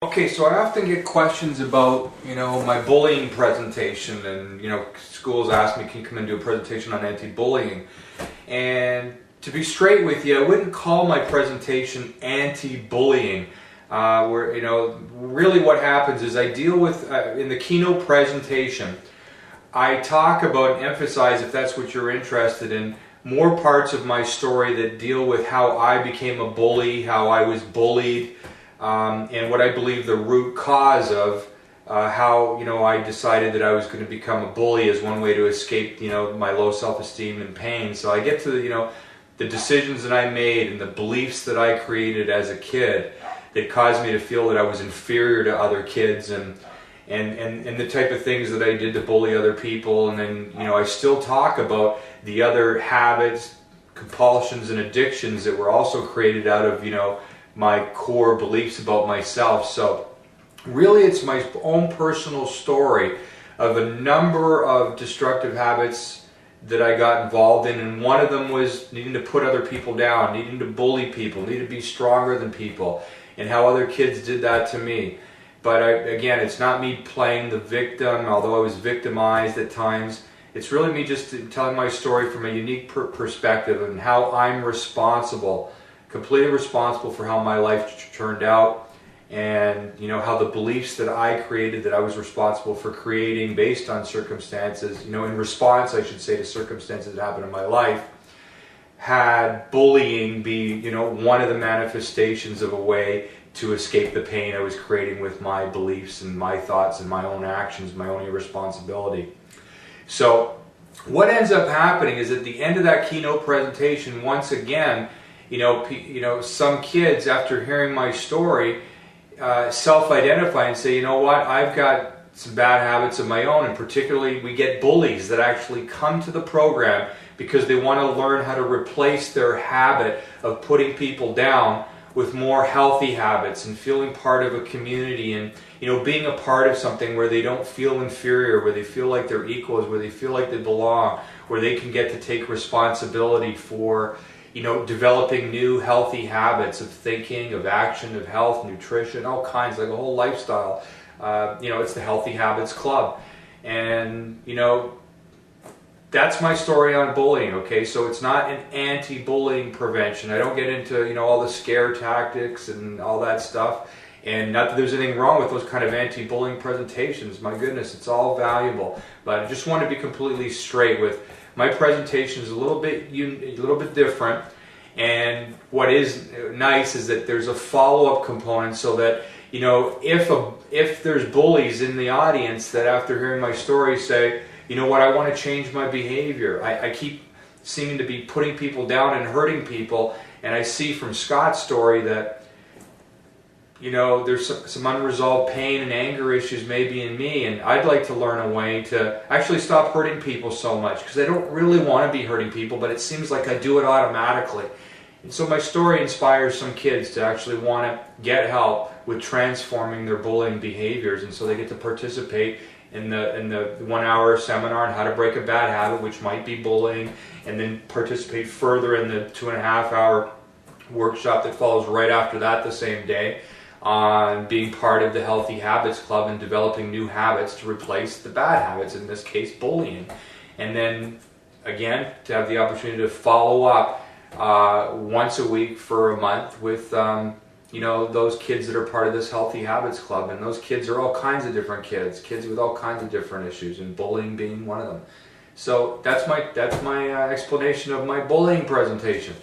Okay, so I often get questions about, my bullying presentation, and, schools ask me, can you come and do a presentation on anti-bullying? And to be straight with you, I wouldn't call my presentation anti-bullying. Really what happens is I deal with, in the keynote presentation, I talk about and emphasize, if that's what you're interested in, more parts of my story that deal with how I became a bully, how I was bullied, and what I believe the root cause of how I decided that I was going to become a bully as one way to escape my low self-esteem and pain. So I get to the decisions that I made and the beliefs that I created as a kid that caused me to feel that I was inferior to other kids, and the type of things that I did to bully other people. And then I still talk about the other habits, compulsions, and addictions that were also created out of my core beliefs about myself. So really it's my own personal story of a number of destructive habits that I got involved in, and one of them was needing to put other people down, needing to bully people, needing to be stronger than people, and how other kids did that to me. But again, it's not me playing the victim, although I was victimized at times. It's really me just telling my story from a unique perspective and how I'm responsible, completely responsible for how my life turned out, and how the beliefs that I created, that I was responsible for creating based on circumstances, in response, I should say, to circumstances that happened in my life, had bullying be one of the manifestations of a way to escape the pain I was creating with my beliefs and my thoughts and my own actions, my own irresponsibility. So what ends up happening is at the end of that keynote presentation, once again, some kids, after hearing my story, self-identify and say, you know what, I've got some bad habits of my own. And particularly we get bullies that actually come to the program because they want to learn how to replace their habit of putting people down with more healthy habits and feeling part of a community, and being a part of something where they don't feel inferior, where they feel like they're equals, where they feel like they belong, where they can get to take responsibility for developing new healthy habits of thinking, of action, of health, nutrition, all kinds, like a whole lifestyle. It's the Healthy Habits Club. And, that's my story on bullying, okay? So it's not an anti-bullying prevention. I don't get into, all the scare tactics and all that stuff. And not that there's anything wrong with those kind of anti-bullying presentations. My goodness, it's all valuable. But I just want to be completely straight with my presentation is a little bit different, and what is nice is that there's a follow-up component, so that if there's bullies in the audience that after hearing my story say, you know what, I want to change my behavior. I keep seeming to be putting people down and hurting people, and I see from Scott's story that there's some unresolved pain and anger issues maybe in me, and I'd like to learn a way to actually stop hurting people so much, because I don't really want to be hurting people, but it seems like I do it automatically. And so my story inspires some kids to actually want to get help with transforming their bullying behaviors, and so they get to participate in the 1 hour seminar on how to break a bad habit, which might be bullying, and then participate further in the 2.5 hour workshop that follows right after that the same day, on being part of the Healthy Habits Club and developing new habits to replace the bad habits, in this case bullying. And then again, to have the opportunity to follow up once a week for a month with those kids that are part of this Healthy Habits Club. And those kids are all kinds of different kids with all kinds of different issues, and bullying being one of them. So that's my explanation of my bullying presentation.